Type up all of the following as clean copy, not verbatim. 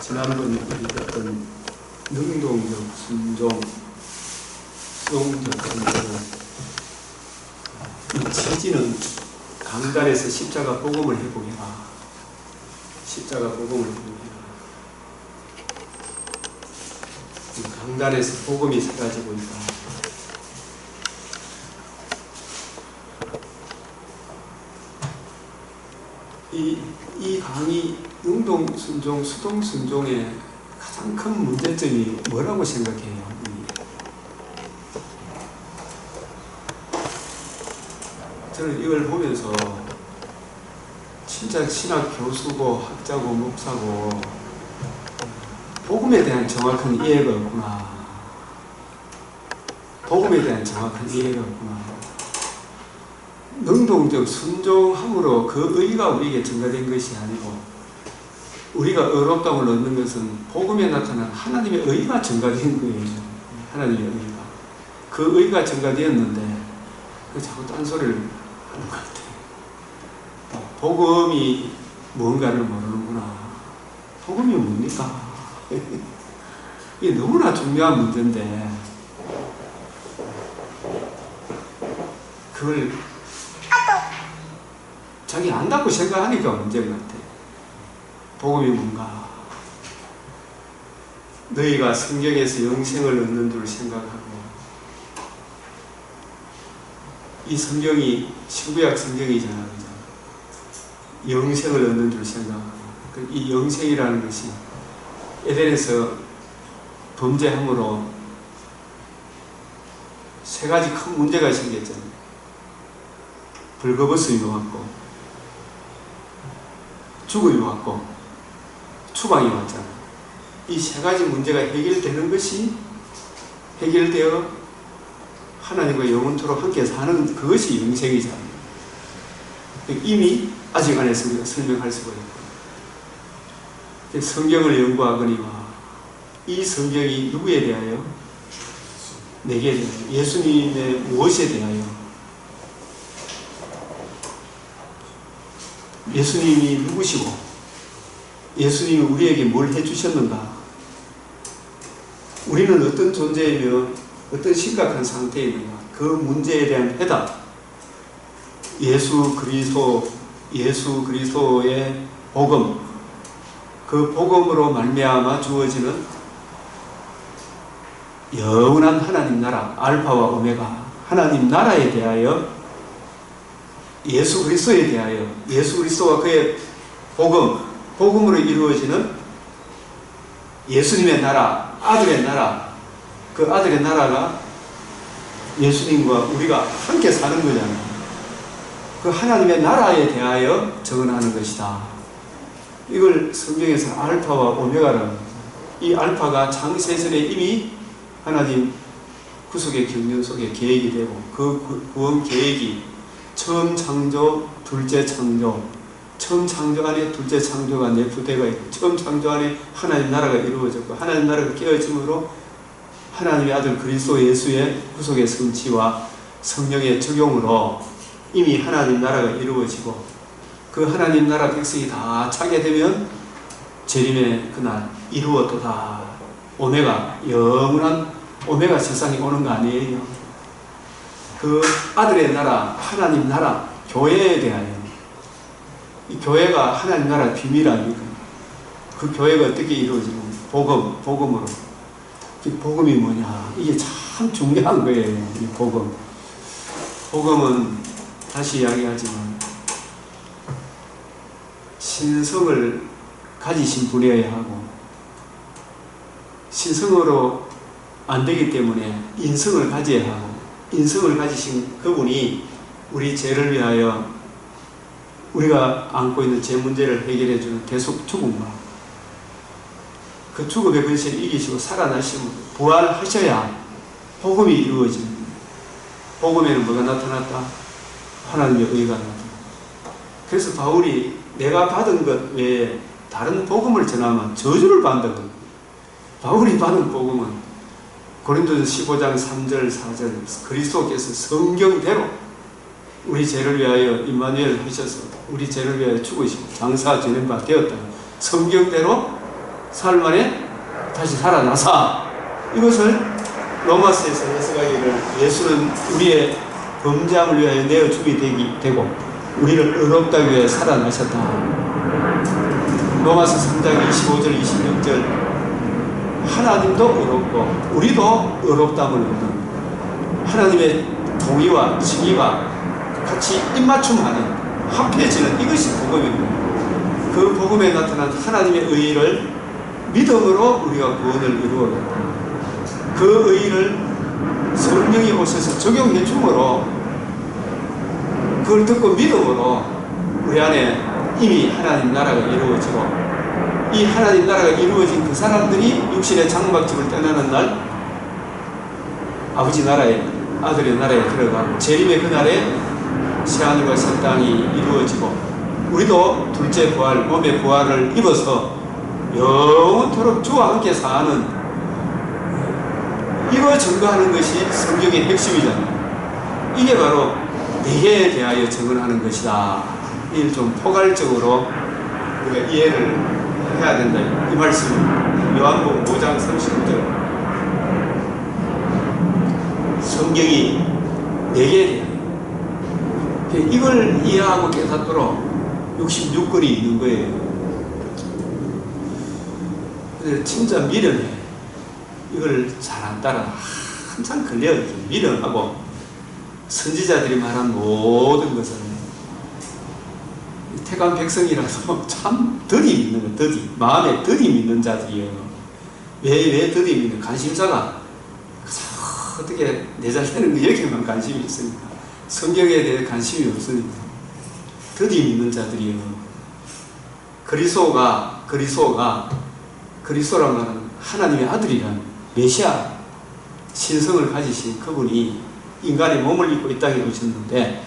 지난번에 우리했던 능동적 순종, 수동적 순종, 이 취지는 강단에서 십자가 복음을 회복해라. 십자가 복음을 회복해라. 강단에서 복음이 사라지고 있다. 이 강의 능동 순종, 수동 순종의 가장 큰 문제점이 뭐라고 생각해요? 저는 이걸 보면서 진짜 신학 교수고 학자고 목사고 복음에 대한 정확한 이해가 없구나. 복음에 대한 정확한 이해가 없구나. 능동적 순종함으로 그 의가 우리에게 증가된 것이 아니고 우리가 의롭다움을 얻는 것은 복음에 나타난 하나님의 의가 증가된 거예요. 하나님의 의가. 그 의가 증가되었는데 자꾸 딴소리를 하는 것 같아요. 복음이 뭔가를 모르는구나. 복음이 뭡니까? 이게 너무나 중요한 문제인데 그걸 자기 안다고 생각하니까 문제인 것 같아요. 복음이 뭔가? 너희가 성경에서 영생을 얻는 줄 생각하고 이 성경이 신구약 성경이잖아, 그죠? 영생을 얻는 줄 생각하고 이 영생이라는 것이 에덴에서 범죄함으로 세 가지 큰 문제가 생겼잖아요. 벌거벗음이 왔고 죽음이 왔고 추방이 왔잖아. 이 세 가지 문제가 해결되는 것이 해결되어 하나님과 영원토록 함께 사는 그것이 영생이잖아. 이미 아직 안 했으니까 설명할 수가 있고 성경을 연구하거니와 이 성경이 누구에 대하여? 내게 대하여. 예수님의 무엇에 대하여? 예수님이 누구시고 예수님이 우리에게 뭘 해주셨는가? 우리는 어떤 존재이며 어떤 심각한 상태에 있는가? 그 문제에 대한 해답. 예수 그리스도의 복음, 그 복음으로 말미암아 주어지는 영원한 하나님 나라, 알파와 오메가, 하나님 나라에 대하여, 예수 그리스도에 대하여, 예수 그리스도와 그의 복음으로 이루어지는 예수님의 나라, 아들의 나라, 그 아들의 나라가 예수님과 우리가 함께 사는 거잖아요. 그 하나님의 나라에 대하여 정언하는 것이다. 이걸 성경에서 알파와 오메가라는 거죠. 이 알파가 창세전에 이미 하나님 구속의 경륜 속에 계획이 되고 그 구원 계획이 처음 창조, 둘째 창조, 처음 창조 안에 둘째 창조가 내포되어 있고 처음 창조 안에 하나님 나라가 이루어졌고 하나님 나라가 깨어짐으로 하나님의 아들 그리스도 예수의 구속의 성취와 성령의 적용으로 이미 하나님 나라가 이루어지고 그 하나님 나라 백성이 다 차게 되면 재림의 그날 이루어도다. 오메가, 영원한 오메가 세상이 오는 거 아니에요. 그 아들의 나라, 하나님 나라, 교회에 대하여 이 교회가 하나님 나라 비밀 아닙니까? 그 교회가 어떻게 이루어지고 복음으로. 이 복음이 뭐냐? 이게 참 중요한 거예요. 이 복음. 복음은 다시 이야기하지만 신성을 가지신 분이어야 하고 신성으로 안 되기 때문에 인성을 가져야 하고 인성을 가지신 그분이 우리 죄를 위하여 우리가 안고 있는 죄 문제를 해결해 주는 대속 죽음과 그 죽음의 근세를 이기시고 살아나시면 부활하셔야 복음이 이루어집니다. 복음에는 뭐가 나타났다? 하나님의 의가 나타났다. 그래서 바울이 내가 받은 것 외에 다른 복음을 전하면 저주를 받는다고. 바울이 받은 복음은 고린도전서 15장 3절 4절 그리스도께서 성경대로 우리 죄를 위하여 임마누엘 하셔서 우리 죄를 위하여 죽으시고 장사 지낸 바 되었다. 성경대로 사흘 만에 다시 살아나사. 이것을 로마서에서 해석하기를 예수는 우리의 범죄함을 위하여 내어 죽이 되고 우리를 의롭다 위해 살아나셨다. 로마서 3장 25절 26절 하나님도 의롭고 우리도 의롭다함을 얻는 하나님의 동의와 징의가 같이 입맞춤하는 합해지는 이것이 복음입니다. 그 복음에 나타난 하나님의 의의를 믿음으로 우리가 구원을 이루어간다. 그 의의를 성령이 오셔서 적용해 줌으로 그걸 듣고 믿음으로 우리 안에 이미 하나님 나라가 이루어지고 이 하나님 나라가 이루어진 그 사람들이 육신의 장막집을 떠나는 날 아버지 나라에 아들의 나라에 들어가고 재림의 그날에 새하늘과 새 땅이 이루어지고 우리도 둘째 부활 몸의 부활을 입어서 영원토록 주와 함께 사는 이거 증거하는 것이 성경의 핵심이잖아요. 이게 바로 내게 대하여 증언하는 것이다. 이를 좀 포괄적으로 우리가 이해를 해야 된다. 이 말씀 요한복음 5장 39절 성경이 내게 대하여 이걸 이해하고 깨닫도록 66권이 있는 거예요. 근데 진짜 미련해. 이걸 잘 안 따라 한참 걸려요. 미련하고 선지자들이 말한 모든 것은 태간 백성이라서 참 더디 믿는 거, 더디 마음에 더디 믿는 자들이에요. 왜 더디 믿는 관심사가 어떻게 내 자신은 여기에만 관심이 있습니다. 성경에 대해 관심이 없으니까 더디 믿는 자들이에요. 그리스도라는 말은 하나님의 아들이란 메시아 신성을 가지신 그분이 인간의 몸을 입고 이 땅에 오셨는데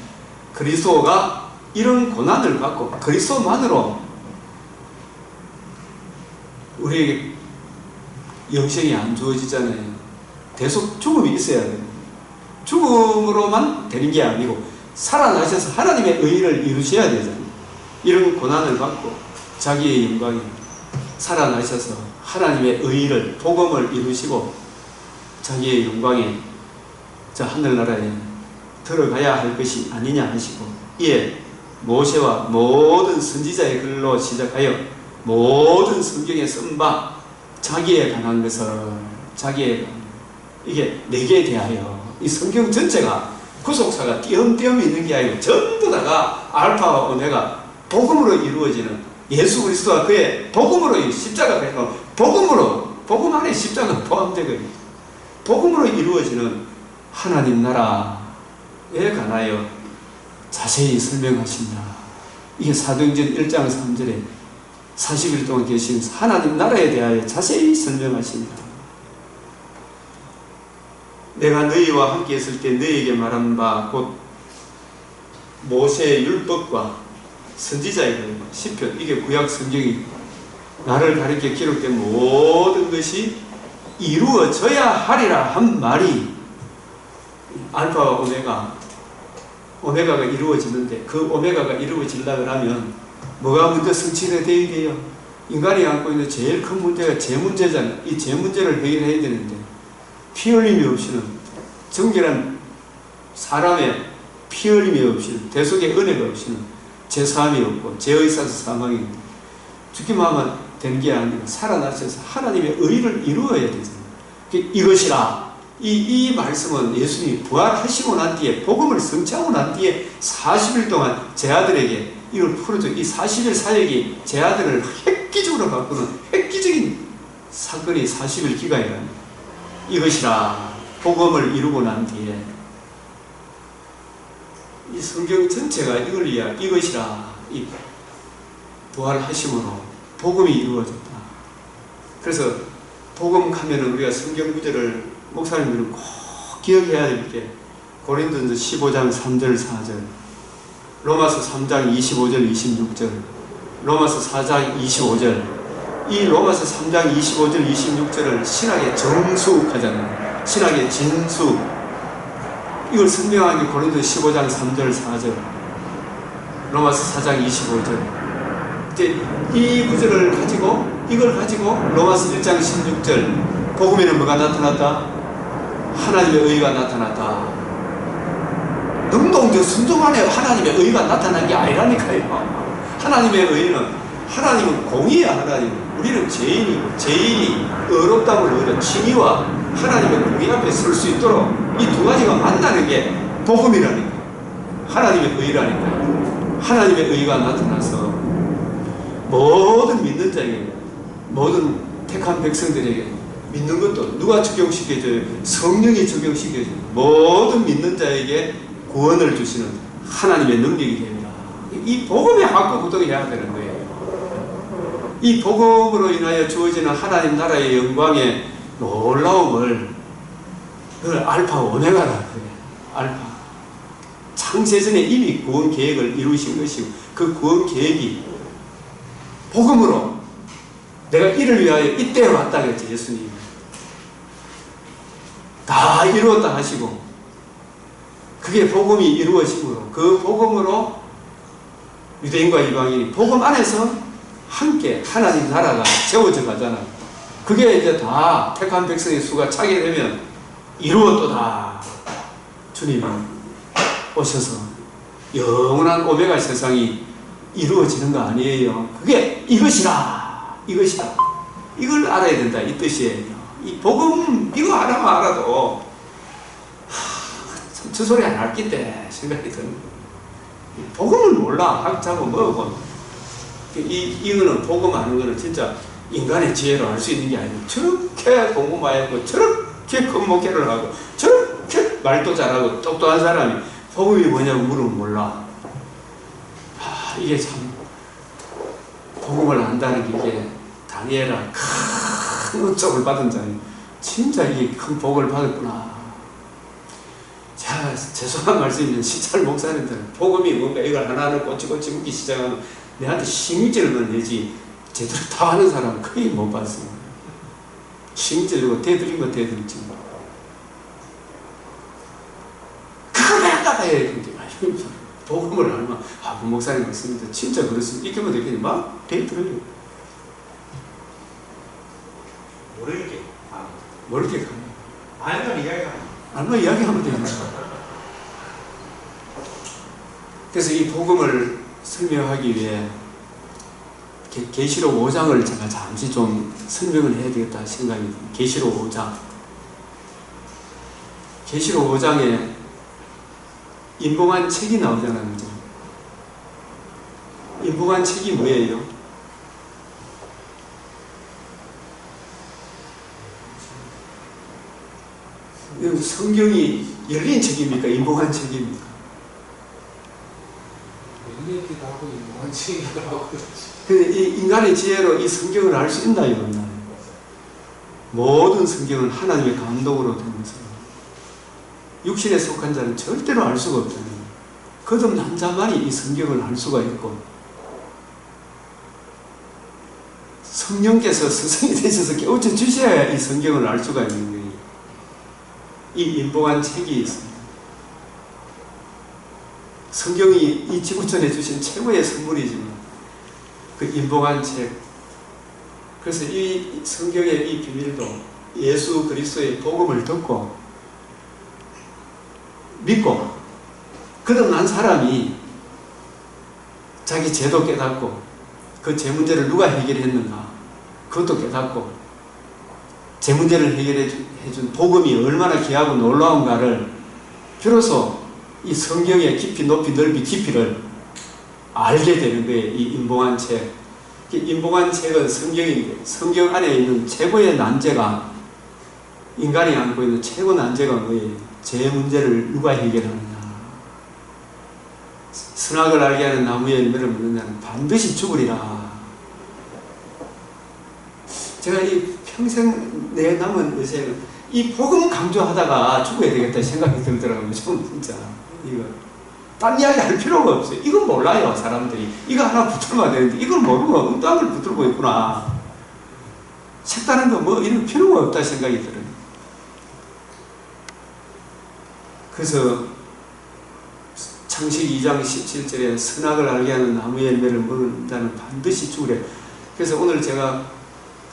그리스도가 이런 고난을 받고 그리스도만으로 우리에게 영생이 안 주어지잖아요. 계속 죽음이 있어야 돼요. 죽음으로만 되는 게 아니고 살아나셔서 하나님의 의의를 이루셔야 되잖아요. 이런 고난을 받고 자기의 영광이 살아나셔서 하나님의 의의를 복음을 이루시고 자기의 영광에 저 하늘나라에 들어가야 할 것이 아니냐 하시고 이에 모세와 모든 선지자의 글로 시작하여 모든 성경에 쓴 바 자기에 관한 것을 이게 내게 대하여 이 성경 전체가 구속사가 띄엄띄엄 있는 게 아니고 전부 다가 알파와 오메가 복음으로 이루어지는 예수 그리스도와 그의 복음으로 십자가 그래서 복음 안에 십자가 포함되거든요. 복음으로 이루어지는 하나님 나라에 관하여 자세히 설명하신다. 이게 사도행전 1장 3절에 40일 동안 계신 하나님 나라에 대하여 자세히 설명하신다. 내가 너희와 함께 있을 때 너희에게 말한 바 곧 모세의 율법과 선지자의 글, 시편, 이게 구약 성경이 나를 가리켜 기록된 모든 것이 이루어져야 하리라 한 말이 알파와 오메가가 이루어지는데 그 오메가가 이루어지려고 하면 뭐가 먼저 성취가 되어야 돼요? 인간이 안고 있는 제일 큰 문제가 제 문제잖아요. 이 제 문제를 해결해야 되는데 피 흘림이 없이는 정결한 사람의 피 흘림이 없이는 대속의 은혜가 없이는 죄사함이 없고 죄의 있어서 사망이 죽기만 하면 되는 게 아니고 살아나셔서 하나님의 의를 이루어야 되잖아요. 이것이라 이 말씀은 예수님이 부활하시고 난 뒤에 복음을 성취하고 난 뒤에 40일 동안 제 아들에게 이걸 풀어줘. 이 40일 사역이 제 아들을 획기적으로 바꾸는 획기적인 사건이 40일 기간이라니 이것이라 복음을 이루고 난 뒤에 이 성경 전체가 이걸 이것이라 이 부활하심으로 복음이 이루어졌다. 그래서 복음 하면은 우리가 성경 구절을 목사님들은 꼭 기억해야 될 게 고린도전서 15장 3절 4절 로마서 3장 25절 26절 로마서 4장 25절 이 로마서 3장 25절 26절을 신학의 정수하잖아요. 신학의 진수 이걸 설명하는 게 고린도 15장 3절 4절 로마서 4장 25절 이제 이 구절을 가지고 이걸 가지고 로마서 1장 16절 복음에는 뭐가 나타났다? 하나님의 의가 나타났다. 능동적 순종 안에 하나님의 의가 나타난 게 아니라니까요. 하나님의 의는, 하나님은 공의야. 하나님은. 우리는 죄인이고, 죄인이 의롭다을 얻어 칭의와 하나님의 공의 앞에 설 수 있도록 이 두 가지가 만나는 게 복음이라니까. 하나님의 의라니까. 하나님의 의가 나타나서 모든 믿는 자에게, 모든 택한 백성들에게 믿는 것도 누가 적용시켜줘요? 성령이 적용시켜줘요. 모든 믿는 자에게 구원을 주시는 하나님의 능력이 됩니다. 이 복음에 확고부동해야 되는 거예요. 이 복음으로 인하여 주어지는 하나님 나라의 영광의 놀라움을 그걸 알파 오메가라 그래요. 알파. 창세전에 이미 구원 계획을 이루신 것이고 그 구원 계획이 복음으로 내가 이를 위하여 이때에 왔다 그랬지. 예수님 다 이루었다 하시고 그게 복음이 이루어지므로 그 복음으로 유대인과 이방인이 복음 안에서 함께 하나님 나라가 세워져 가잖아요. 그게 이제 다 택한 백성의 수가 차게 되면 이루었도다. 주님이 오셔서 영원한 오메가 세상이 이루어지는 거 아니에요. 그게 이것이라. 이것이라. 이걸 알아야 된다. 이 뜻이에요. 이 복음 이거 하나만 알아도 저 소리 안 할기 때 생각이 드는 거예요. 복음을 몰라. 학자고 뭐고. 이거는 복음 하는 거는 진짜 인간의 지혜로 알 수 있는 게 아니고 저렇게 공부 많이 하고 저렇게 큰 목회를 하고 저렇게 말도 잘하고 똑똑한 사람이 복음이 뭐냐고 물으면 몰라. 이게 참 복음을 안다는 게 이게 다니엘아 큰 은총을 받은 자니 진짜 이게 큰 복을 받았구나. 자, 죄송한 말씀이면 시찰 목사님들은 복음이 뭔가 이걸 하나하나 꼬치꼬치 묻기 시작하면 내한테 심질만 내지 제대로 다 하는 사람은 거의 못 봤습니다. 심질고 대드린 거 대드리지. 그걸 왜 갖다 해야 되는지. 복음을 알면 그 목사님 말씀인데 진짜 그렇습니다. 이렇게만 되겠니? 막 대들어요. 모르게. 모르게 가요. 알면 이야기하면. 알면 이야기하면 됩니다. 그래서 이 복음을 설명하기 위해 계시록 5장을 제가 잠시 좀 설명을 해야 되겠다 생각이 듭니다. 계시록 5장. 계시록 5장에 인봉한 책이 나오잖아요. 그죠? 인봉한 책이 뭐예요? 성경이 열린 책입니까? 인봉한 책입니까? 열리기도 하고 인봉한 책이기도 하고 근데 이 인간의 지혜로 이 성경을 알 수 있나 이겁니다. 모든 성경은 하나님의 감독으로 된 것입니다. 육신에 속한 자는 절대로 알 수가 없잖아요. 거듭난 자만이 이 성경을 알 수가 있고 성령께서 스승이 되셔서 깨우쳐 주셔야 이 성경을 알 수가 있는 거예요. 이 인봉한 책이 있습니다. 성경이 이 지구촌에 주신 최고의 선물이지만 그 인봉한 책, 그래서 이 성경의 이 비밀도 예수 그리스도의 복음을 듣고 믿고 거듭난 사람이 자기 죄도 깨닫고 그 죄 문제를 누가 해결했는가 그것도 깨닫고 죄 문제를 해결해준 복음이 얼마나 귀하고 놀라운가를 비로소 이 성경의 깊이 높이 넓이 깊이를 알게 되는 거예요. 이 인봉한 책. 인봉한 책은 성경인데 성경 안에 있는 최고의 난제가 인간이 안고 있는 최고 난제가 뭐예요? 죄 문제를 누가 해결하느냐. 선악을 알게 하는 나무의 열매를 먹는 자는 반드시 죽으리라. 제가 이 평생 내 남은 여생은 이 복음 강조하다가 죽어야 되겠다 생각이 들더라고요. 저는 진짜 이거 딴 이야기 할 필요가 없어요. 이건 몰라요 사람들이. 이거 하나 붙들면 되는데 이걸 모르고 엉뚱한 걸 붙들고 있구나. 색다른 거 뭐 이런 필요가 없다 생각이 들어요. 그래서 창세기 2장 17절에 선악을 알게 하는 나무의 열매를 먹는 자는 반드시 죽으래. 그래서 오늘 제가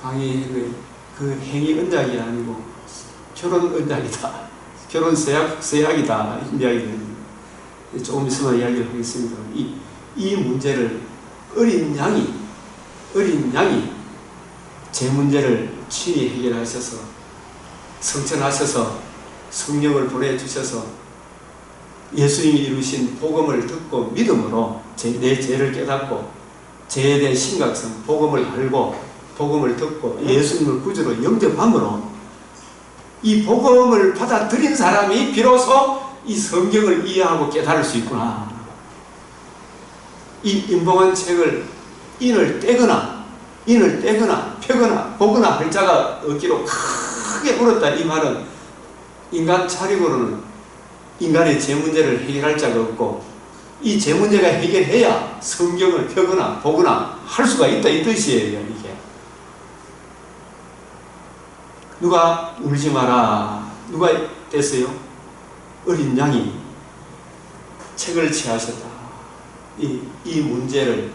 강의 그 행위 언약이 아니고 결혼 언약이다. 결혼 서약이다. 이야기를 조금 있으면 이야기를 하겠습니다. 이 문제를 어린 양이 제 문제를 친히 해결하셔서 성천하셔서 성령을 보내주셔서 예수님이 이루신 복음을 듣고 믿음으로 내 죄를 깨닫고 죄에 대한 심각성, 복음을 알고 복음을 듣고 예수님을 구주로 영접함으로 이 복음을 받아들인 사람이 비로소 이 성경을 이해하고 깨달을 수 있구나. 이 인봉한 책을 인을 떼거나 펴거나 보거나 할 자가 없기로 크게 울었다. 이 말은 인간 차리고는 인간의 제 문제를 해결할 자가 없고 이 제 문제가 해결해야 성경을 펴거나 보거나 할 수가 있다. 이 뜻이에요. 이게 누가 울지 마라. 누가 뗐어요? 어린 양이 책을 취하셨다. 이 문제를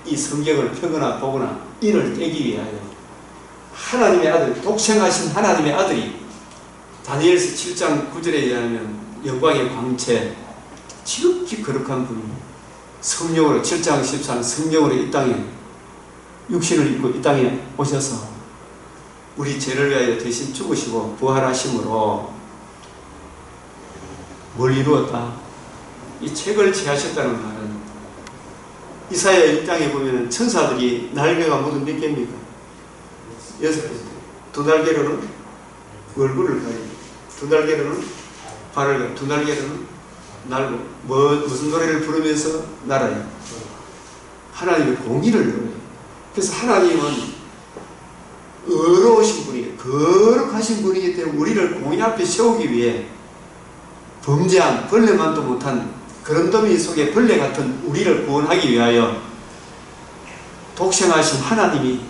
이 성경을 펴거나 보거나 인을 떼기 위하여 하나님의 아들, 독생하신 하나님의 아들이 다니엘서 7장 9절에 의하면 영광의 광채, 지극히 거룩한 분이 성령으로 7장 14 성령으로 이 땅에 육신을 입고 이 땅에 오셔서 우리 죄를 위하여 대신 죽으시고 부활하심으로 뭘 이루었다? 이 책을 취하셨다는 말은 이사야 1장에 보면 천사들이 날개가 모두 몇 개입니까? 6개. 두 날개로는 얼굴을 가리고 두 날개로는 발을 가리고 두 날개로는 날고 무슨 노래를 부르면서 날아요? 하나님의 공의를 노래요. 그래서 하나님은 의로우신 분이에요. 거룩하신 분이기 때문에 우리를 공의 앞에 세우기 위해 범죄한 벌레만도 못한 그런 더미 속에 벌레 같은 우리를 구원하기 위하여 독생하신 하나님이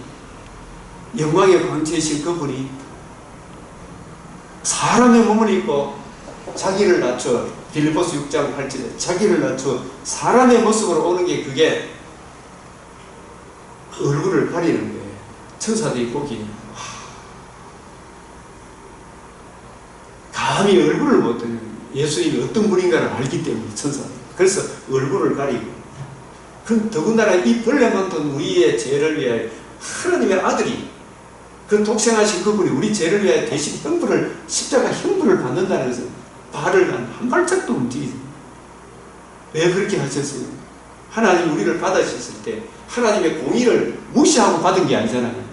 영광의 광채이신 그분이 사람의 몸을 입고 자기를 낮춰 빌립보서 6장 8절에 자기를 낮춰 사람의 모습으로 오는 게 그게 얼굴을 가리는 거예요. 천사들이 보기에 감히 얼굴을 못 드는 예수님이 어떤 분인가를 알기 때문에 천사들. 그래서 얼굴을 가리고 그럼 더군다나 이 벌레만던 우리의 죄를 위하여 하나님의 아들이 그 독생하신 그분이 우리 죄를 위하여 대신 십자가 형벌을 받는다는 것은 발을 한 발짝도 움직이지. 왜 그렇게 하셨어요? 하나님 우리를 받으셨을 때 하나님의 공의를 무시하고 받은 게 아니잖아요.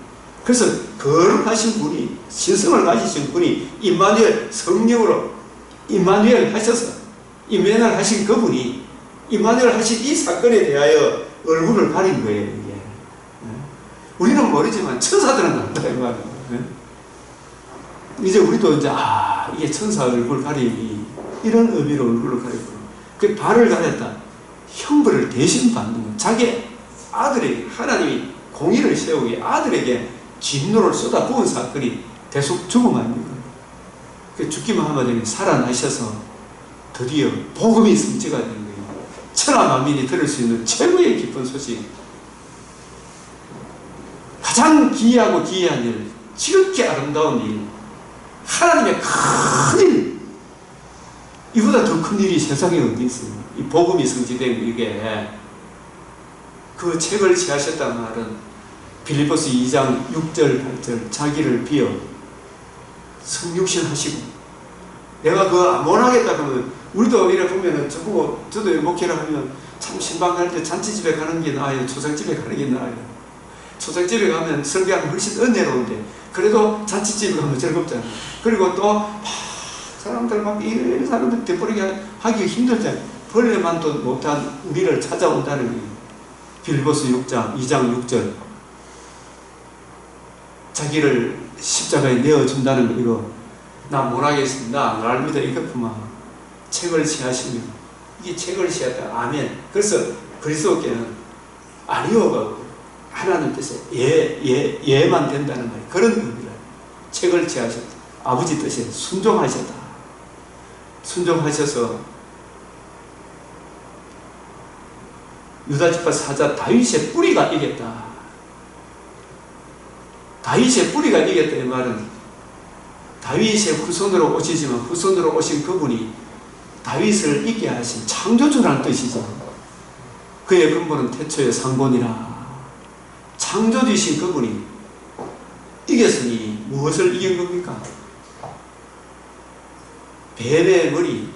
그래서 거룩하신 분이 신성을 가지신 분이 임마누엘 성령으로 임마누엘 하셔서 임마누엘 하신 그분이 임마누엘 하신 이 사건에 대하여 얼굴을 가린 거예요. 이게. 우리는 모르지만 천사들은 안다 이 말이에요. 이제 우리도 이제 이게 천사 얼굴 가리기 이런 의미로 얼굴을 가리고 그 발을 가렸다. 형벌을 대신 받는 거. 자기 아들에게 하나님이 공의를 세우기 아들에게 진노를 쏟아 부은 사건이 대속 죽음 아닙니까? 그 죽기만 하면 되니 살아나셔서 드디어 복음이 성취가 되는 거예요. 천하 만민이 들을 수 있는 최고의 기쁜 소식. 가장 기이하고 기이한 일, 지극히 아름다운 일, 하나님의 큰 일, 이보다 더 큰 일이 세상에 어디 있어요? 이 복음이 성취된 이게 그 책을 취하셨다는 말은 빌립보서 2장 6절 8절 자기를 비어 성육신 하시고 내가 그거 안 원하겠다 그러면 우리도 이래 보면은 저도 목회를 하면 참 신방할 때 잔치집에 가는 게 나아요? 초상집에 가는 게 나아요? 초상집에 가면 설교하면 훨씬 은혜로운데 그래도 잔치집에 가면 즐겁잖아요. 그리고 또 사람들 막 이런 사람들 되버리게 하기 힘들잖아요. 벌레만도 못한 우리를 찾아온다는 거예요. 빌립보서 2장 6절 자기를 십자가에 내어준다는 거 이거 나 못하겠습니다. 나 압니다. 이것뿐만 책을 취하시면 이게 책을 취했다. 아멘. 그래서 그리스도께는 아니오가 없고 하나님 뜻에 예만 된다는 말이에요. 그런 의미라. 책을 취하셨다. 아버지 뜻에 순종하셨다. 순종하셔서 유다지파 사자 다윗의 뿌리가 이겼다. 다윗의 뿌리가 이겼다 이 말은 다윗의 후손으로 오시지만 후손으로 오신 그분이 다윗을 있게 하신 창조주라는 뜻이죠. 그의 근본은 태초의 상본이라. 창조주이신 그분이 이겼으니 무엇을 이긴 겁니까? 뱀의 머리,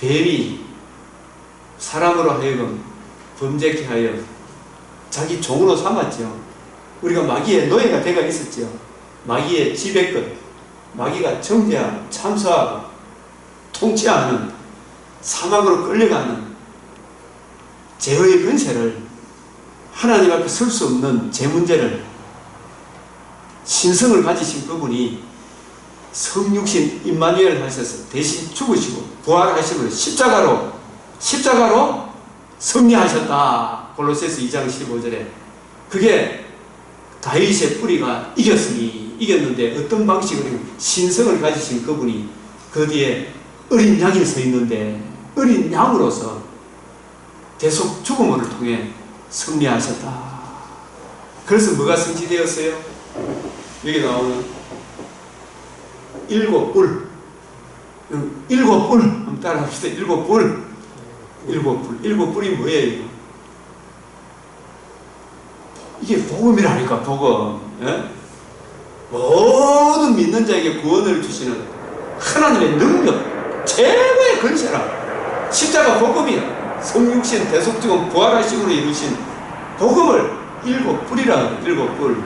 뱀이 사람으로 하여금 범죄케 하여 자기 종으로 삼았죠. 우리가 마귀의 노예가 되어 있었죠. 마귀의 지배권, 마귀가 정죄하고 참수하고 통치하는 사막으로 끌려가는 죄의 근세를 하나님 앞에 설 수 없는 죄 문제를 신성을 가지신 그분이 성육신 임마누엘 하셔서 대신 죽으시고 부활하심으로 십자가로 승리하셨다. 골로새서 2장 15절에 그게 다윗의 뿌리가 이겼는데 어떤 방식으로 신성을 가지신 그분이 그 뒤에 어린 양이 서 있는데 어린 양으로서 대속 죽음을 통해 승리하셨다. 그래서 뭐가 성취되었어요? 여기 나오는 7뿔. 7뿔. 한번 따라 합시다. 7뿔. 7뿔이 뭐예요? 이게 복음이라니까, 복음. 예? 모든 믿는 자에게 구원을 주시는 하나님의 능력, 최고의 권세라. 십자가 복음이야. 성육신, 대속죽음, 부활하심으로 이루신 복음을 7뿔이라. 7뿔.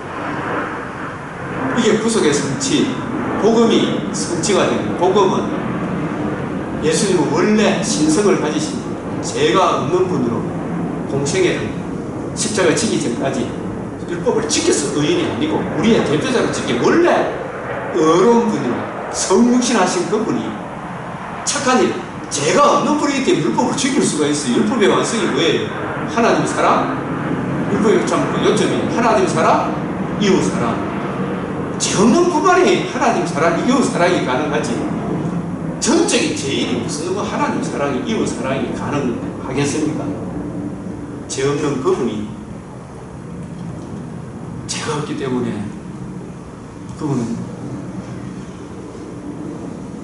이게 구속의 성취. 복음이 성취가 됩니다. 복음은 예수님은 원래 신성을 가지신 분, 죄가 없는 분으로 공생애를 십자가 지기 전까지 율법을 지켜서 의인이 아니고 우리의 대표자로 지키 원래 의로운 분으로 성육신 하신 그분이 착한 일, 죄가 없는 분이기 때문에 율법을 지킬 수가 있어요. 율법의 완성이 뭐예요? 하나님 사랑, 율법의 참 요점이 하나님 사랑, 이웃 사랑. 죄 없는 분만이 하나님 사랑, 이웃 사랑이 가능하지. 전적인 죄인이 무슨 하나님 사랑이, 이웃 사랑이 가능하겠습니까? 죄 없는 그분이 죄가 없기 때문에 그분은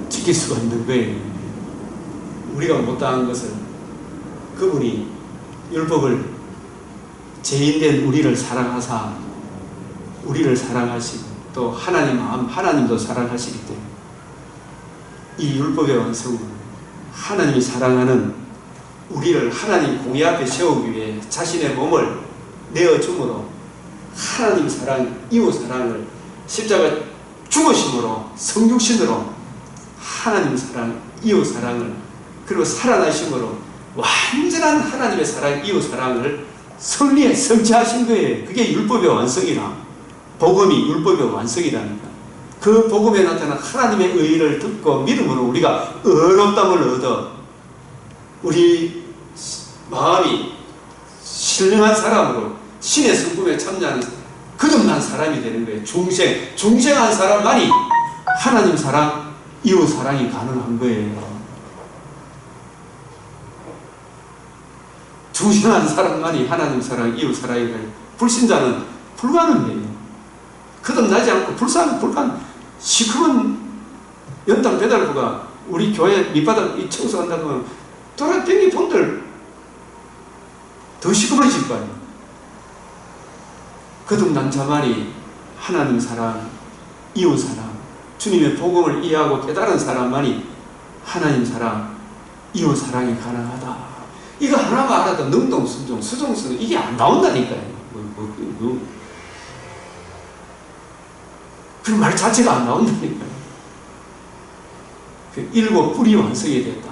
지킬 수가 있는 거예요. 우리가 못당한 것은 그분이 율법을 죄인된 우리를 사랑하사 우리를 사랑하시고 또 하나님 마음 하나님도 사랑하시기 때문에 이 율법의 완성은 하나님이 사랑하는 우리를 하나님 공의 앞에 세우기 위해 자신의 몸을 내어줌으로 하나님 사랑, 이웃 사랑을 십자가 죽으심으로 성육신으로 하나님 사랑, 이웃 사랑을 그리고 살아나심으로 완전한 하나님의 사랑, 이웃 사랑을 성취하신 거예요. 그게 율법의 완성이라. 복음이 율법의 완성이라니까. 그 복음에 나타난 하나님의 의의를 듣고 믿음으로 우리가 의롭다함을 얻어 우리 마음이 신령한 사람으로 신의 성품에 참여하는 거듭난 사람이 되는 거예요. 중생한 사람만이 하나님 사랑, 이웃 사랑이 가능한 거예요. 중생한 사람만이 하나님 사랑, 이웃 사랑이 가능해요. 불신자는 불가능해요. 거듭나지 않고 불가능. 시커먼 연탄 배달부가 우리 교회 밑바닥 청소한다고 하면 돌아다니 본들 더 시커먼해질 거예요. 거듭난 자만이 하나님 사랑, 이웃 사랑, 주님의 복음을 이해하고 깨달은 사람만이 하나님 사랑, 이웃 사랑이 가능하다. 이거 하나만 알아도 능동, 순종, 수종수는 이게 안 나온다니까요. 그 말 자체가 안 나온다니까요. 그 7뿔이 완성이 됐다.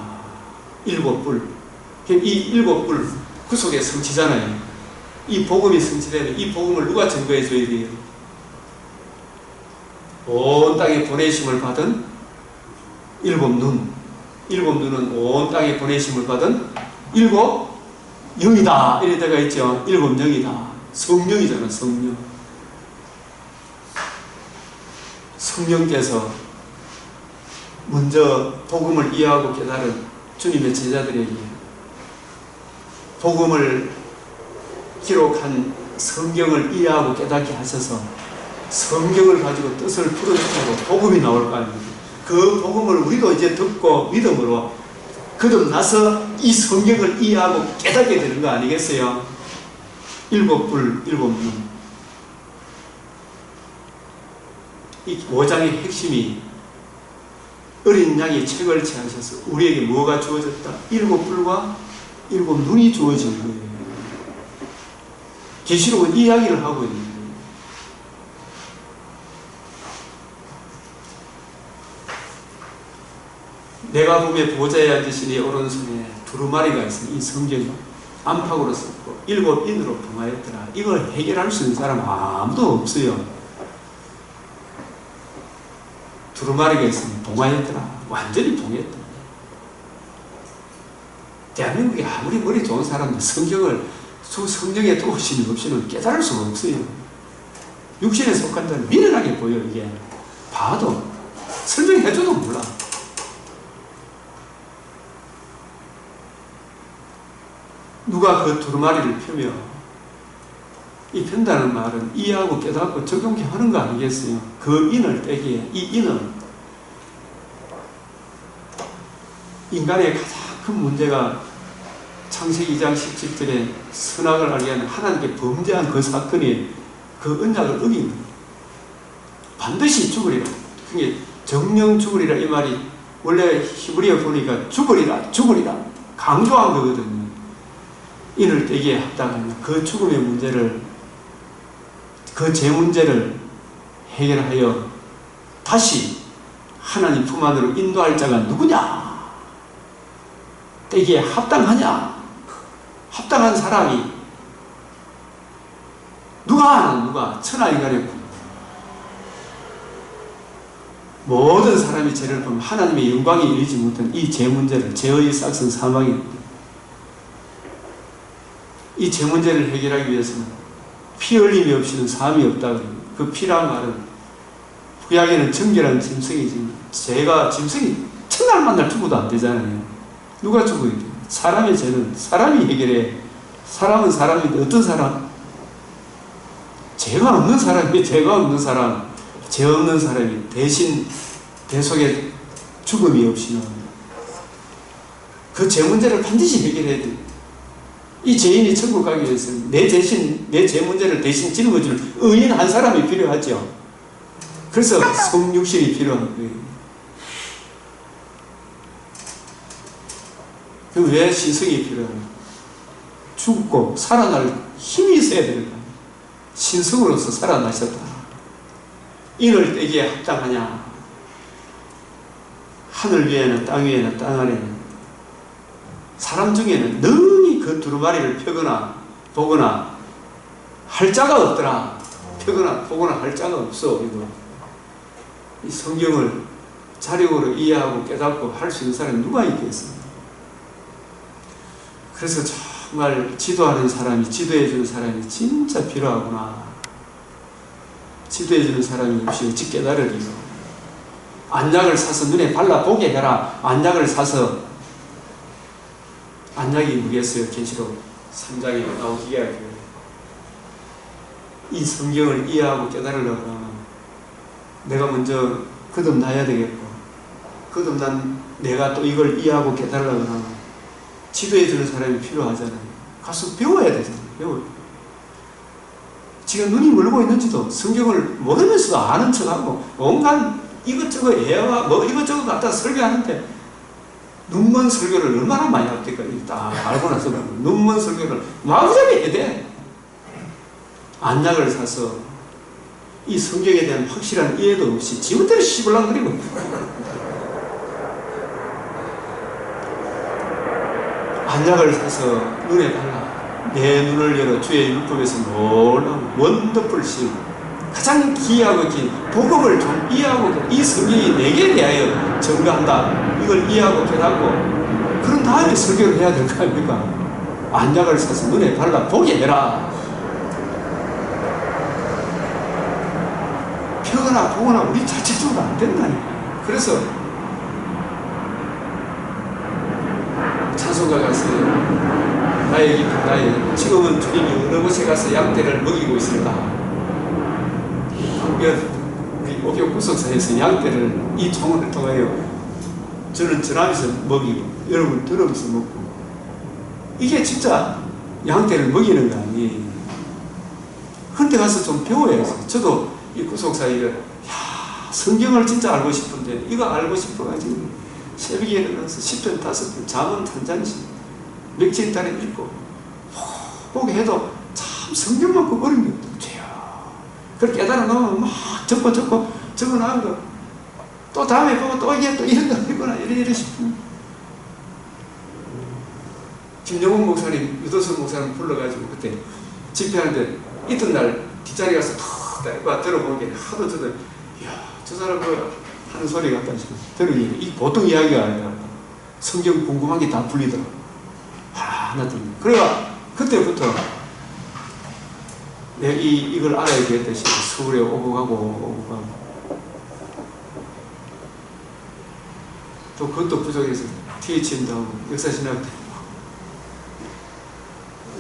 7뿔. 이 7뿔 구속의 성취잖아요. 이 복음이 성취되면 이 복음을 누가 증거해 줘야 돼요? 온 땅에 보내심을 받은 7눈. 7눈은 온 땅에 보내심을 받은 7영이다. 이래 데가 있죠. 7영이다. 성령이잖아, 성령. 성령께서 먼저 복음을 이해하고 깨달은 주님의 제자들에게 복음을 기록한 성경을 이해하고 깨닫게 하셔서 성경을 가지고 뜻을 풀어주고 복음이 나올 거 아닙니까? 그 복음을 우리도 이제 듣고 믿음으로 거듭나서 이 성경을 이해하고 깨닫게 되는 거 아니겠어요? 일곱 불, 일곱 눈. 이 5장의 핵심이 어린 양이 책을 취하셔서 우리에게 뭐가 주어졌다? 일곱 불과 일곱 눈이 주어진 거예요. 계시록은 이야기를 하고 있는 거예요. 내가 보며 보좌에 앉으시니 오른손에 두루마리가 있으니 이 성경이 안팎으로 썼고 일곱 인으로 봉하였더라. 이걸 해결할 수 있는 사람 아무도 없어요. 두루마리가 있으니 봉하였더라. 완전히 봉했다. 대한민국에 아무리 머리 좋은 사람들 성경을 성령의 도우심이 없이는 깨달을 수가 없어요. 육신에 속한다는 미련하게 보여. 이게 봐도 설명해줘도 몰라. 누가 그 두루마리를 펴며 이 편다는 말은 이해하고 깨닫고 적용케 하는 거 아니겠어요? 그 인을 떼기에 이 인은 인간의 가장 큰 문제가 창세기 2장 17절에 선악을 알게 하는 하나님께 범죄한 그 사건이 그 언약을 어긴 거예요. 반드시 죽으리라. 그게 정령 죽으리라 이 말이 원래 히브리어 보니까 죽으리라 죽으리라 강조한 거거든요. 인을 떼기에 합당하며 그 죽음의 문제를 그 죄 문제를 해결하여 다시 하나님 품 안으로 인도할 자가 누구냐? 떼기에 합당하냐? 합당한 사람이 누가 천하인간의 모든 사람이 죄를 보면 하나님의 영광이 이르지 못한 이 죄 문제를 죄의 싹슨 사망입니다. 이 죄 문제를 해결하기 위해서는 피 흘림이 없이는 삶이 없다. 그 피란 말은 구약에는 정결한 짐승이지 죄가 짐승이 첫날 만날 죽어도 안 되잖아요. 누가 죽어야 돼? 사람의 죄는 사람이 해결해. 사람은 사람인데 어떤 사람? 죄가 없는 사람이 죄가 없는 사람, 죄 없는 사람이 대신 대속의 죽음이 없이는 그 죄 문제를 반드시 해결해야 돼. 이 죄인이 천국 가기 위해서는 내 죄 문제를 대신 짊어줄 의인 한 사람이 필요하죠. 그래서 성육신이 필요한 거예요. 그 왜 신성이 필요합니까? 죽고 살아날 힘이 있어야 되는 거예요. 신성으로서 살아나셨다. 인을 떼기에 합당하냐? 하늘 위에는 땅 위에는 땅 아래는 사람 중에는 능히 그 두루마리를 펴거나 보거나 할 자가 없더라. 펴거나 보거나 할 자가 없어. 이거. 이 성경을 자력으로 이해하고 깨닫고 할 수 있는 사람이 누가 있겠습니까? 그래서 정말 지도하는 사람이, 지도해주는 사람이 진짜 필요하구나. 지도해주는 사람이 없이 어찌 깨달으리요. 안약을 사서 눈에 발라보게 해라. 안약을 사서 안약이 뭐겠어요? 계시록 3장에 나오기가 해요. 이 성경을 이해하고 깨달으려면 내가 먼저 거듭나야 되겠고, 거듭난 내가 또 이걸 이해하고 깨달으려면 지도해주는 사람이 필요하잖아요. 가서 배워야 되잖아요. 배워요. 지금 눈이 멀고 있는지도 성경을 모르면서도 아는 척하고 온갖 이것저것 애와 뭐 이것저것 갖다 설교하는데 눈먼 설교를 얼마나 많이 합니까? 딱 알고 나서 눈먼 설교를 마구잡이 해야 돼. 안약을 사서 이 성경에 대한 확실한 이해도 없이 지금대로 씹을랑거리고 안약을 사서 눈에 발라 내 눈을 열어 주의 율법에서 놀라운 원더풀 신 가장 귀하고 긴 복음을 좀 이해하고 이 성경이 내게 대하여 증거한다. 이걸 이해하고 깨닫고 그런 다음에 설교를 해야 될 거 아닙니까? 안약을 사서 눈에 발라 보게 해라. 펴거나 보거나 우리 자체적으로 안 된다니까. 그래서 찬송가 가서 나의 깊은 나의 지금은 주님이 어느 곳에 가서 양떼를 먹이고 있을까? 우리 오교 구속사에서 양떼를 이 총을 통하여 저는 전하면서 먹이고 여러분 들으면서 먹고, 이게 진짜 양떼를 먹이는 거 아니에요. 그런데 가서 좀 배워야지. 저도 이 구속사이가 성경을 진짜 알고 싶은데 이거 알고 싶어가지고 새벽에 일어나서 10편 5편 잠은 한 잔씩 며칠 달에 읽고 보게 해도 참 성경만큼 어려운 게 없대요. 그렇게 깨달아 놓으면 막 적고 적어나간 거 또 다음에 보면 또 이게 또 이런 거 있구나 이래 싶으면, 김영훈 목사님, 유도선 목사님 불러가지고 그때 집회하는데 이튿날 뒷자리 가서 탁 들어보는 게 하도 저도 이야 저 사람 그 하는 소리 같다 싶어. 들으니 이 보통 이야기가 아니라 성경 궁금한 게 다 풀리더라고. 하나 듣는. 그래가 그때부터 내가 이걸 알아야 되겠다 싶어. 서울에 오고 가고 또 그것도 부족해서 THM도 하고 역사신학도 하고.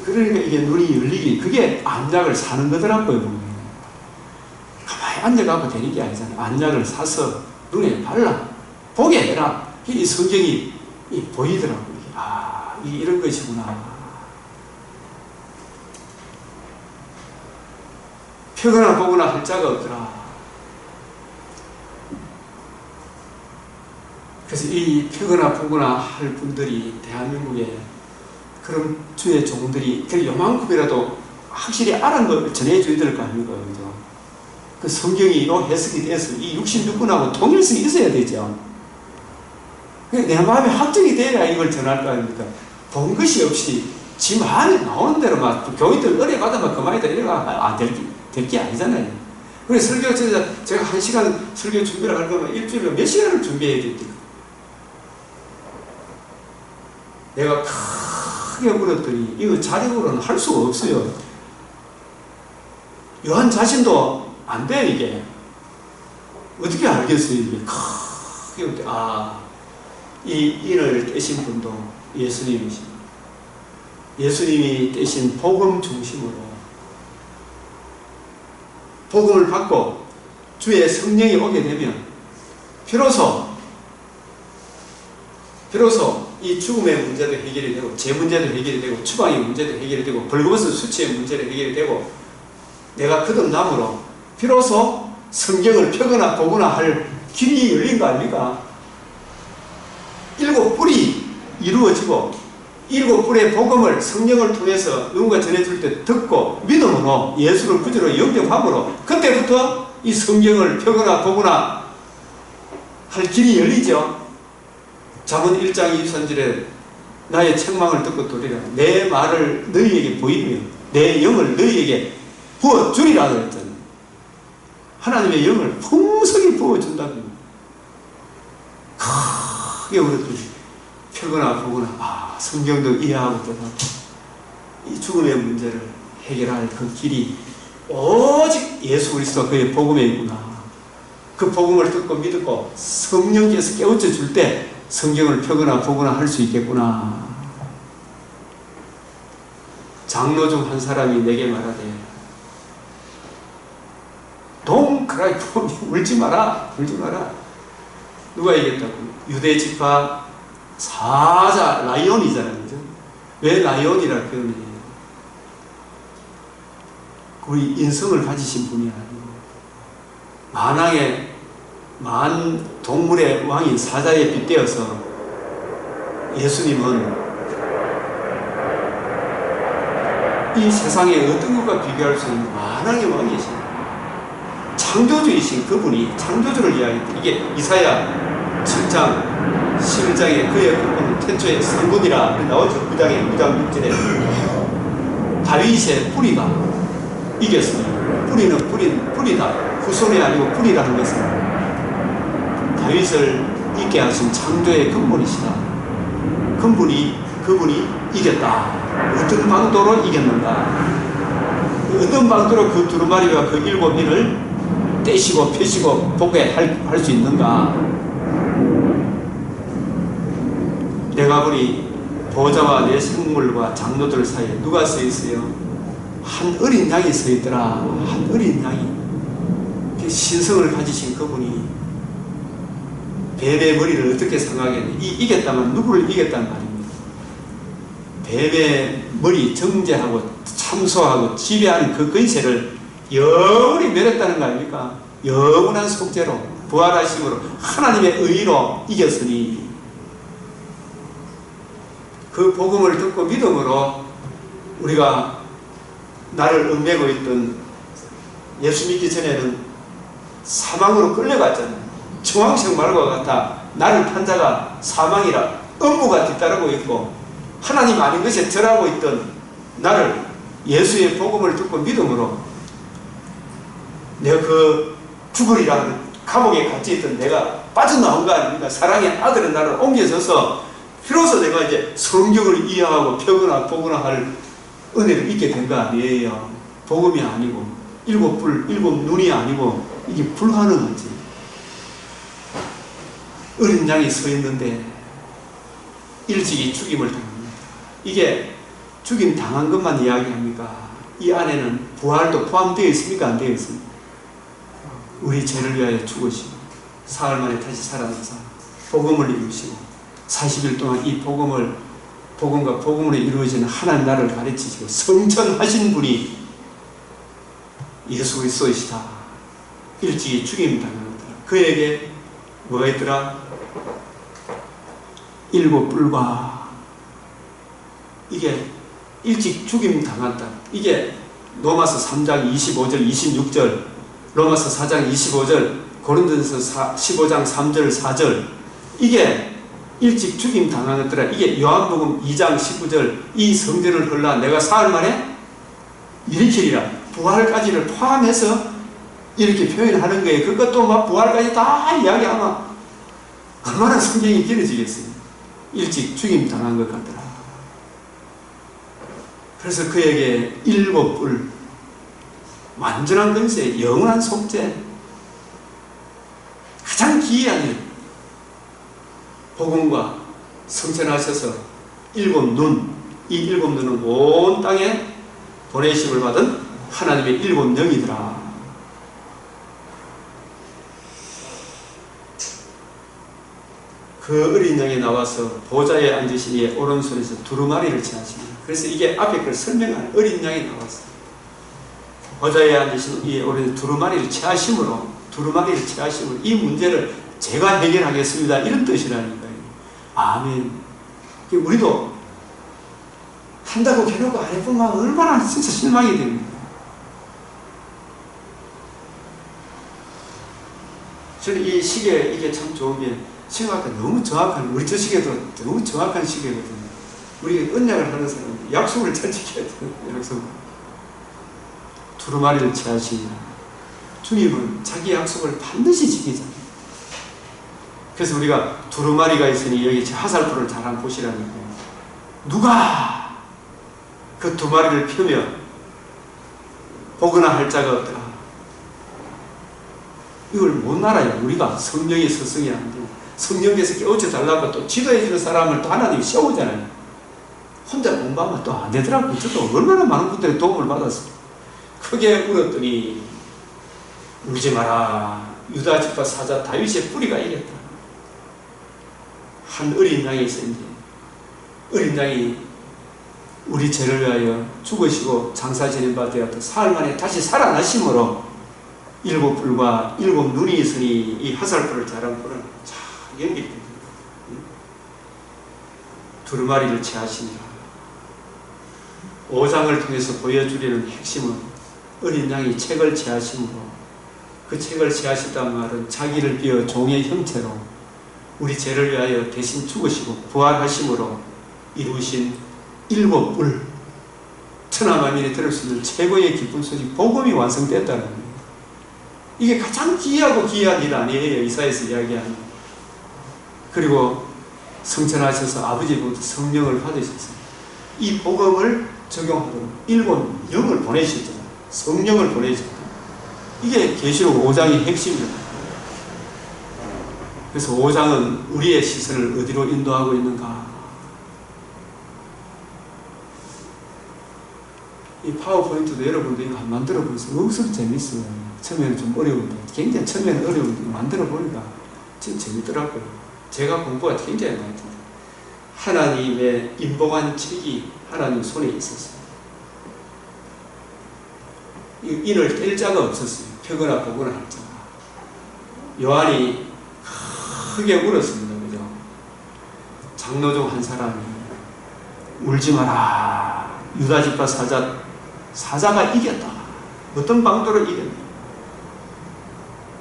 그러니까 이게 눈이 열리기, 그게 안약을 사는 거더라고요. 가만히 앉아가고 되는 게 아니잖아요. 안약을 사서 눈에 발라 보게 해라. 이 성경이 보이더라고요. 이런 것이구나. 펴거나 보거나 할 자가 없더라. 그래서 이 펴거나 보거나 할 분들이 대한민국에 그런 주의 종들이 요만큼이라도 확실히 알은 걸 전해줘야 될 거 아닙니까? 그죠? 그 성경이 해석이 돼서 이 66권하고 통일성이 있어야 되죠. 내 마음에 확정이 돼야 이걸 전할 거 아닙니까? 본 것이 없이 지 마음에 나오는 대로 막 교인들 의뢰 받으면 그만이다 이래가 될 게 아니잖아요. 그래서 설교 제가 1시간 설교 준비를 할 거면 일주일에 몇 시간을 준비해야 됩니까? 내가 크게 물었더니 이거 자력으로는 할 수가 없어요. 요한 자신도 안 돼. 이게 어떻게 알겠어요? 이게 크게 이 인을 떼신 분도 예수님이십니다. 예수님이 떼신 복음 중심으로 복음을 받고 주의 성령이 오게 되면 비로소 이 죽음의 문제도 해결이 되고, 제 문제도 해결이 되고, 추방의 문제도 해결이 되고, 벌거벗은 수치의 문제도 해결이 되고, 내가 거듭남으로 비로소 성경을 펴거나 보거나 할 길이 열린 거 아닙니까? 7뿔이 이루어지고 7뿔의 복음을 성령을 통해서 누군가 전해줄 때 듣고 믿음으로 예수를 구주로 영접함으로 그때부터 이 성경을 펴거나 보거나 할 길이 열리죠. 잠언 1장 23절에 나의 책망을 듣고 들으라. 내 말을 너희에게 보이며 내 영을 너희에게 부어주리라 그랬잖아요. 하나님의 영을 풍성히 부어준다고 크게 울었더니 펴거나 보거나 성경도 이해하고 깨닫고 이 죽음의 문제를 해결할 그 길이 오직 예수 그리스도 그의 복음에 있구나. 그 복음을 듣고 믿고 성령께서 깨우쳐 줄 때 성경을 펴거나 보거나 할 수 있겠구나. 장로 중 한 사람이 내게 말하되 Don't cry for me. 울지 마라. 누가 얘기했다고? 유대 지파 사자 라이온이잖아요. 그죠? 왜 라이온이라 표현해요? 거의 인성을 가지신 분이 아니고 만 동물의 왕인 사자에 빗대어서 예수님은 이 세상에 어떤 것과 비교할 수 있는 만왕의 왕이신 창조주이신 그분이 창조주를 이야기했다. 이게 이사야 7장 11장에 그의 근본은 태초에 성군이라 나오죠. 9장 6절에 다윗의 뿌리가 이겼습니다. 뿌리는 뿌리다. 후손이 아니고 뿌리라는 것은 다윗을 있게 하신 창조의 근본이시다. 그분이 이겼다. 어떤 방도로 이겼는가? 어떤 방도로 그 두루마리와 그 7인을 떼시고 펴시고 보게 할 수 있는가? 내가 보니 보좌와 내 생물과 장로들 사이에 누가 서 있어요? 한 어린 양이 서 있더라. 한 어린 양이 신성을 가지신 그분이 뱀의 머리를 어떻게 생각했는지 이겼다면 누구를 이겼단 말입니다. 뱀의 머리 정죄하고 참소하고 지배하는 그 권세를 영원히 멸했다는 거 아닙니까? 영원한 속죄로 부활하심으로 하나님의 의로 이겼으니 그 복음을 듣고 믿음으로 우리가 나를 얽매고 있던 예수 믿기 전에는 사망으로 끌려갔잖아요. 중앙청 말과 같아 나를 판자가 사망이라 음부가 뒤따르고 있고 하나님 아닌 것에 절하고 있던 나를 예수의 복음을 듣고 믿음으로 내가 그 죽으리라 감옥에 갇혀 있던 내가 빠져나온 거 아닙니까? 사랑의 아들은 나를 옮겨줘서 비로소 내가 이제 성경을 이해하고 펴거나 보거나 할 은혜를 잊게 된 거 아니에요. 복음이 아니고 일곱 불, 일곱 눈이 아니고 이게 불가능하지. 어린 양이 서 있는데 일찍이 죽임을 당합니다. 이게 죽임 당한 것만 이야기합니까? 이 안에는 부활도 포함되어 있습니까? 안 되어 있습니까? 우리 죄를 위하여 죽으시고 사흘 만에 다시 살아나서 복음을 이루시고 40일 동안 이 복음과 복음으로 이루어지는 하나님 나라를 가르치시고 성천하신 분이 예수 그리스도이시다. 일찍이 죽임 당하더라. 그에게 뭐가 있더라? 일곱 뿔과 이게 일찍 죽임 당한다. 이게 로마서 3장 25절 26절 로마서 4장 25절 고린도전서 15장 3절 4절 이게 일찍 죽임 당한 것들아. 이게 요한복음 2장 19절 이 성전을 헐라 내가 사흘 만에 일으키리라. 부활까지를 포함해서 이렇게 표현하는 거예요. 그것도 막 부활까지 다 이야기하면 얼마나 성경이 길어지겠어요. 일찍 죽임 당한 것 같더라. 그래서 그에게 일곱 뿔 완전한 권세, 영원한 속죄, 가장 기이한 일, 복음과 성천하셔서 일곱 눈, 이 일곱 눈은 온 땅에 보내심을 받은 하나님의 일곱 영이더라. 그 어린 양이 나와서 보좌에 앉으신 이의 오른손에서 두루마리를 취하십니다. 그래서 이게 앞에 걸 설명하는 어린 양이 나왔어요. 보좌에 앉으신 이의 오른손에 두루마리를 취하심으로 이 문제를 제가 해결하겠습니다. 이런 뜻이라니까요. 아멘. 우리도 한다고 해놓고 안 해보면 얼마나 진짜 실망이 됩니다. 저는 이 시계 이게 참 좋은 게 시계가 너무 정확한, 우리 저 시계도 너무 정확한 시계거든요. 우리 언약을 하는 사람은 약속을 잘 지켜야 돼요. 약속. 두루마리를 취하시니 주님은 자기 약속을 반드시 지키잖아요. 그래서 우리가 두루마리가 있으니 여기 화살표를 잘 한번 보시라니까요. 누가 그 두 마리를 펴며 보거나 할 자가 없더라. 이걸 못 알아요. 우리가 성령의 스승이 안 돼요. 성령께서 깨우쳐 달라고 또 지도해주는 사람을 또 하나님이 세우잖아요. 혼자 공부하면 또 안 되더라고요. 저도 얼마나 많은 분들의 도움을 받았어요. 크게 울었더니 울지 마라. 유다 지파 사자 다윗의 뿌리가 이겼다. 한 어린 양이 있었는데 어린 양이 우리 죄를 위하여 죽으시고 장사 지낸 바 되었다. 사흘 만에 다시 살아나심으로 일곱 뿔과 일곱 눈이 있으니 이 화살표를 잘한 뿔은 잘 연결됩니다. 두루마리를 취하시니라. 5장을 통해서 보여주려는 핵심은 어린 양이 책을 취하심으로 그 책을 취하시다는 말은 자기를 비워 종의 형체로 우리 죄를 위하여 대신 죽으시고 부활하심으로 이루신 일곱 뿔 천하 만민이 들을 수 있는 최고의 기쁜 소식 복음이 완성됐다는 거예요. 이게 가장 귀하고 귀한 일 아니에요. 이사야에서 이야기하는. 그리고 성천하셔서 아버지부터 성령을 받으셔서 이 복음을 적용하도록 일곱 영을 보내셨잖아요. 성령을 보내셨다. 이게 계시록 5장의 핵심입니다. 그래서 5장은 우리의 시선을 어디로 인도하고 있는가? 이 파워포인트도 여러분도 이거 한번 만들어 보세요. 엄청 재밌어요. 처음에는 좀 어려운데, 굉장히 처음에는 어려운데 만들어 보니까 진짜 재밌더라고요. 제가 공부가 굉장히 많이 됐어요. 하나님의 인봉한 책이 하나님 손에 있었어요. 인을 뗄 자가 없었어요. 펴거나 보거나 할 자가. 요한이 크게 울었습니다. 그죠? 장로 중 한 사람이 울지 마라. 유다 집과 사자가 이겼다. 어떤 방도로 이겼나?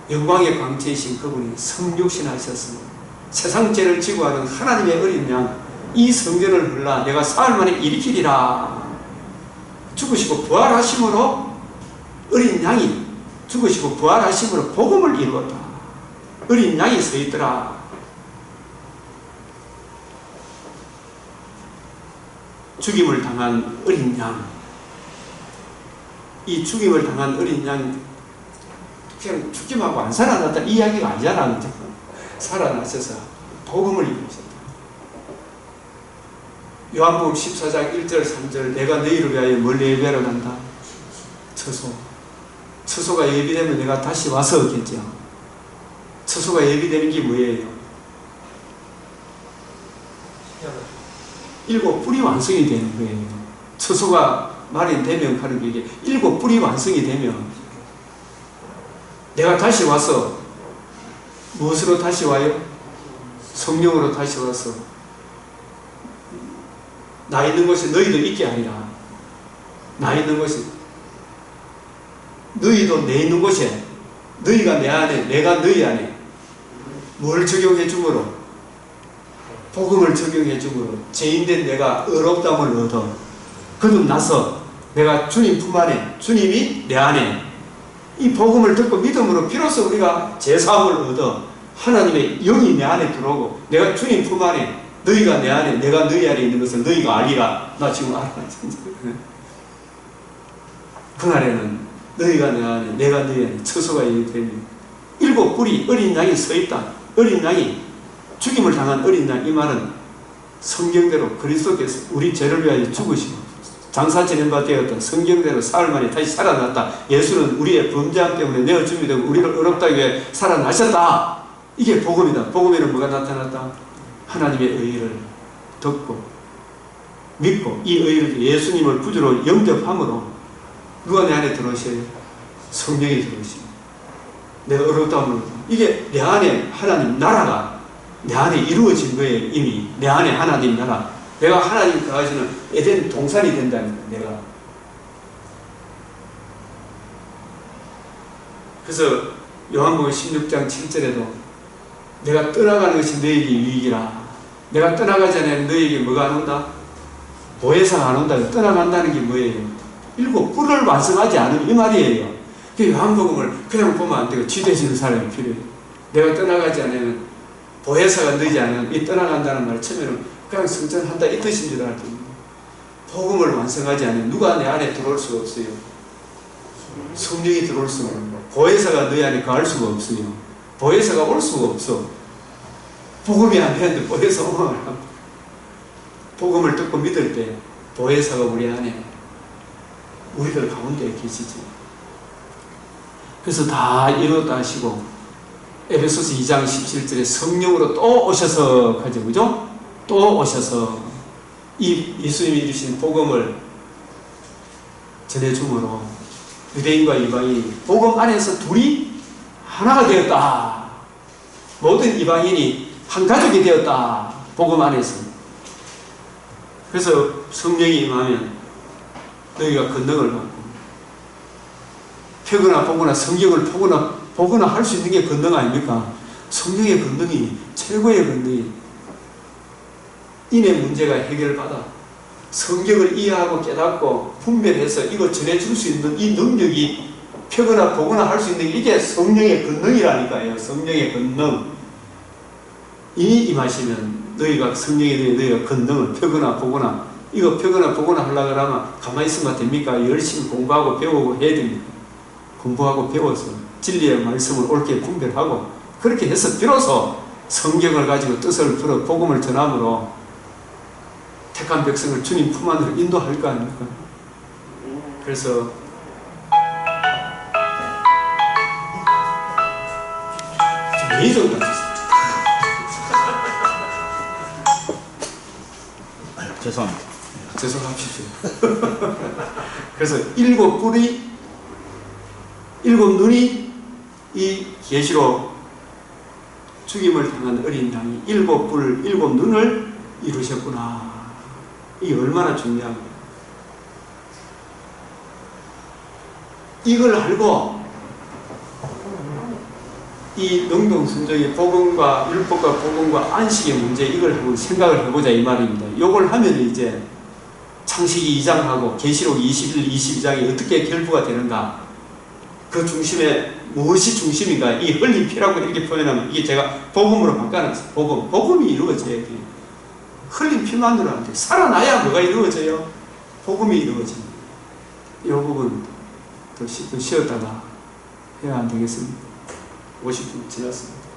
영광의 광채이신 그분이 성육신하셔서 세상 죄를 지고 하는 하나님의 어린 양, 이 성전을 불라 내가 사흘 만에 일으키리라. 죽으시고 부활하심으로 어린 양이 죽으시고 부활하심으로 복음을 이루었다. 어린 양이 서 있더라. 죽임을 당한 어린 양. 이 죽임을 당한 어린 양, 그냥 죽임하고 안 살아났다 이 이야기가 아니잖아. 살아나셔서 복음을 이루셨다. 요한복음 14장 1절 3절 내가 너희를 위하여 멀리 예배하러 간다. 처소가 예비되면 내가 다시 와서 얻겠죠. 처소가 예비되는 게 뭐예요? 7 뿔이 완성이 되는 거예요. 처소가 마련되면 하는 게 이게 7 뿔이 완성이 되면 내가 다시 와서 무엇으로 다시 와요? 성령으로 다시 와서 나 있는 곳에 너희도 있게 하리라. 나 있는 곳에 너희도 내 있는 곳에 너희가 내 안에 내가 너희 안에 뭘 적용해 주므로? 복음을 적용해 주므로 죄인된 내가 의롭다함을 얻어 거듭나서 내가 주님 품 안에 주님이 내 안에 이 복음을 듣고 믿음으로 비로소 우리가 제사함을 얻어 하나님의 영이 내 안에 들어오고 내가 주님 품 안에 너희가 내 안에 내가 너희 안에 있는 것을 너희가 알리라. 나 지금 알아. 그날에는 너희가 내 안에 내가 너희 안에 처소가 되면 7 뿔이 어린 양이 서 있다. 어린 양이 죽임을 당한 어린 양, 이 말은 성경대로 그리스도께서 우리 죄를 위하여 죽으시고 장사 지낸 바 되었다. 성경대로 사흘 만에 다시 살아났다. 예수는 우리의 범죄함 때문에 내어 준비되고 우리를 의롭다기 위해 살아나셨다. 이게 복음이다. 복음에는 뭐가 나타났다? 하나님의 의를 듣고 믿고 이 의를 예수님을 구주로 영접함으로 누가 내 안에 들어오셔요? 성령이 들어오시고 내가 의롭다함을 얻어. 이게 내 안에 하나님 나라가 내 안에 이루어진 거예요. 이미 내 안에 하나님 나라, 내가 하나님 거하시는 에덴 동산이 된다는 거예요. 내가. 그래서 요한복음 16장 7절에도 내가 떠나가는 것이 너에게 유익이라. 내가 떠나가지 않으면 너에게 뭐가 안 온다? 보혜사가 안 온다. 떠나간다는 게 뭐예요? 7 뿔을 완성하지 않으면 이 말이에요. 그 요한복음을 그냥 보면 안 되고 지대지는 사람이 필요해요. 내가 떠나가지 않으면 보혜사가 너지 않으면 이 떠나간다는 말 처음에는 그냥 성전한다 이 뜻인 줄 알았더니 복음을 완성하지 않으면 누가 내 안에 들어올 수가 없어요. 성령이 들어올 수가 없어요. 보혜사가 너희 안에 거할 수가 없어요. 보혜사가 올 수가 없어. 복음이 안 되는데 보혜사 오면 복음을 듣고 믿을 때 보혜사가 우리 안에 우리들 가운데 계시지. 그래서 다 이루었다 하시고 에베소서 2장 17절에 성령으로 또 오셔서 가죠. 그죠? 또 오셔서 이 예수님이 이루신 복음을 전해줌으로 유대인과 이방인이 복음 안에서 둘이 하나가 되었다. 모든 이방인이 한 가족이 되었다. 복음 안에서. 그래서 성령이 임하면 너희가 권능을 받고 펴거나 보거나 성경을 보거나 할 수 있는 게 권능 아닙니까? 성령의 권능이 최고의 권능이 인의 문제가 해결받아 성경을 이해하고 깨닫고 분별해서 이거 전해줄 수 있는 이 능력이 펴거나 보거나 할 수 있는 이게 성령의 권능이라니까요. 성령의 권능. 이 임하시면 너희가 성령이 너희가 권능을 펴거나 보거나 이거 펴거나 보거나 하려고 하면 가만히 있으면 됩니까? 열심히 공부하고 배우고 해야 됩니다. 공부하고 배워서 진리의 말씀을 옳게 분별하고 그렇게 해서 비로소 성경을 가지고 뜻을 풀어 복음을 전함으로 택한 백성을 주님 품 안으로 인도할 거 아닙니까? 그래서 메이저가 됐어요. 죄송합니다. 죄송합시오. 그래서 일곱 뿔이, 일곱 눈이 이 계시로 죽임을 당한 어린 양이 일곱 뿔, 일곱 눈을 이루셨구나. 이게 얼마나 중요한 거예요. 이걸 알고 이 능동순종의 복음과 율법과 복음과 안식의 문제, 이걸 한번 생각을 해보자 이 말입니다. 이걸 하면 이제 창세기 2장하고 계시록 21, 22장이 어떻게 결부가 되는가, 그 중심에 무엇이 중심인가, 이 흘린 피라고 이렇게 표현하면 이게 제가 복음으로 바꿔놨어요. 복음이 이루어져야 돼요. 흘린 피만으로 안 돼요. 살아나야 뭐가 이루어져요? 복음이 이루어집니다. 이 부분 더 쉬었다가 해야 안 되겠습니다. 50분 지났습니다.